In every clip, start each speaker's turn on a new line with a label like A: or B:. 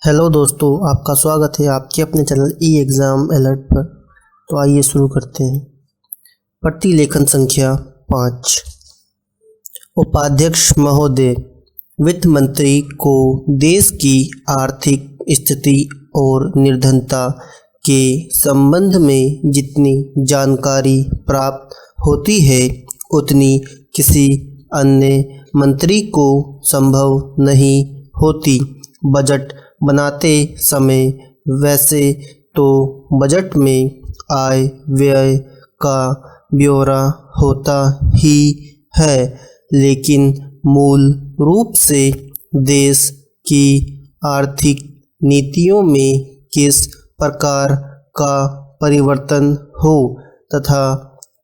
A: Hello दोस्तों, आपका स्वागत है आपके अपने चैनल ई एग्ज़ाम अलर्ट पर। तो आइए शुरू करते हैं। प्रतिलेखन संख्या 5। उपाध्यक्ष महोदय, वित्त मंत्री को देश की आर्थिक स्थिति और निर्धनता के संबंध में जितनी जानकारी प्राप्त होती है उतनी किसी अन्य मंत्री को संभव नहीं होती। बजट बनाते समय वैसे तो बजट में आय व्यय का ब्यौरा होता ही है, लेकिन मूल रूप से देश की आर्थिक नीतियों में किस प्रकार का परिवर्तन हो तथा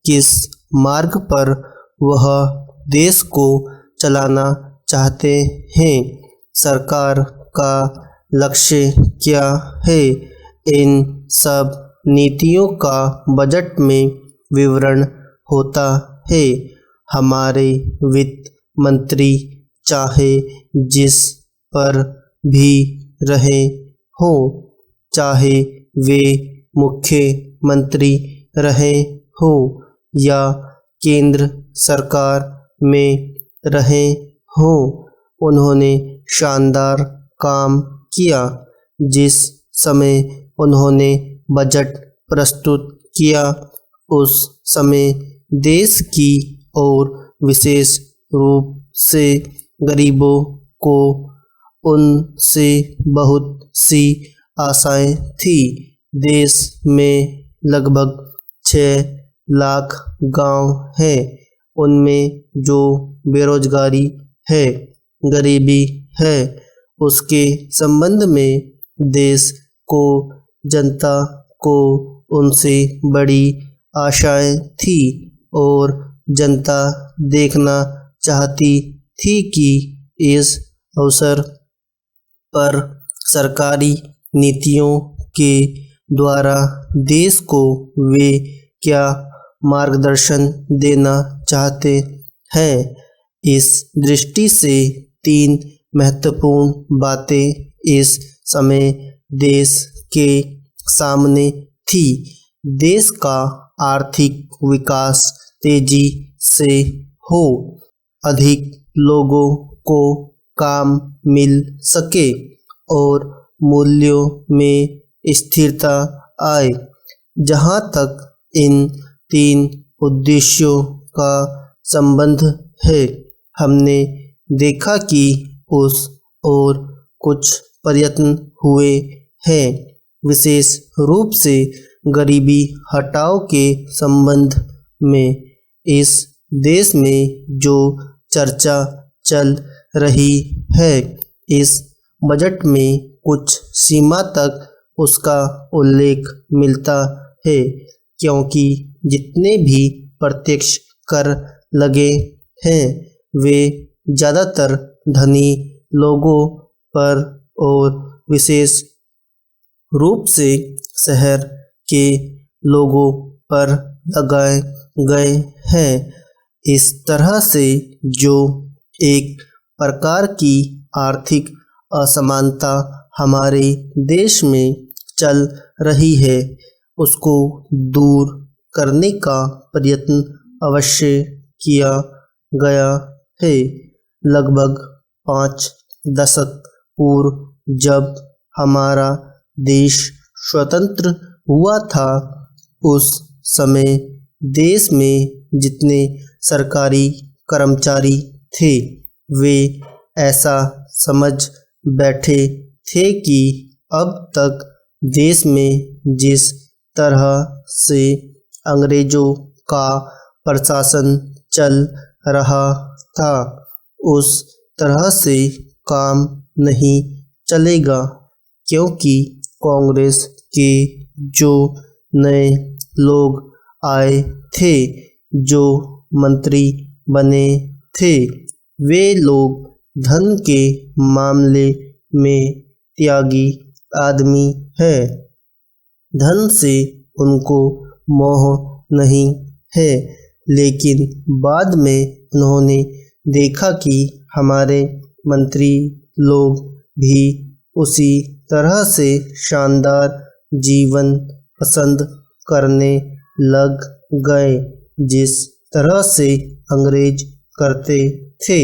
A: किस मार्ग पर वह देश को चलाना चाहते हैं, सरकार का लक्ष्य क्या है, इन सब नीतियों का बजट में विवरण होता है। हमारे वित्त मंत्री चाहे जिस पर भी रहे हों, चाहे वे मुख्यमंत्री रहे हों या केंद्र सरकार में रहे हों, उन्होंने शानदार काम किया। जिस समय उन्होंने बजट प्रस्तुत किया उस समय देश की और विशेष रूप से गरीबों को उनसे बहुत सी आशाएं थी। देश में लगभग 6 लाख गांव हैं, उनमें जो बेरोजगारी है, गरीबी है, उसके संबंध में देश को, जनता को उनसे बड़ी आशाएं थी और जनता देखना चाहती थी कि इस अवसर पर सरकारी नीतियों के द्वारा देश को वे क्या मार्गदर्शन देना चाहते हैं। इस दृष्टि से 3 महत्वपूर्ण बातें इस समय देश के सामने थी। देश का आर्थिक विकास तेजी से हो, अधिक लोगों को काम मिल सके और मूल्यों में स्थिरता आए। जहाँ तक इन 3 उद्देश्यों का संबंध है, हमने देखा कि उस और कुछ प्रयत्न हुए हैं, विशेष रूप से गरीबी हटाओ के संबंध में। इस देश में जो चर्चा चल रही है, इस बजट में कुछ सीमा तक उसका उल्लेख मिलता है, क्योंकि जितने भी प्रत्यक्ष कर लगे हैं वे ज़्यादातर धनी लोगों पर और विशेष रूप से शहर के लोगों पर लगाए गए हैं। इस तरह से जो एक प्रकार की आर्थिक असमानता हमारे देश में चल रही है, उसको दूर करने का प्रयत्न अवश्य किया गया है। लगभग 5 दशक पूर्व जब हमारा देश स्वतंत्र हुआ था, उस समय देश में जितने सरकारी कर्मचारी थे वे ऐसा समझ बैठे थे कि अब तक देश में जिस तरह से अंग्रेजों का प्रशासन चल रहा था उस तरह से काम नहीं चलेगा, क्योंकि कांग्रेस के जो नए लोग आए थे, जो मंत्री बने थे, वे लोग धन के मामले में त्यागी आदमी है। धन से उनको मोह नहीं है, लेकिन बाद में उन्होंने देखा कि हमारे मंत्री लोग भी उसी तरह से शानदार जीवन पसंद करने लग गए जिस तरह से अंग्रेज करते थे।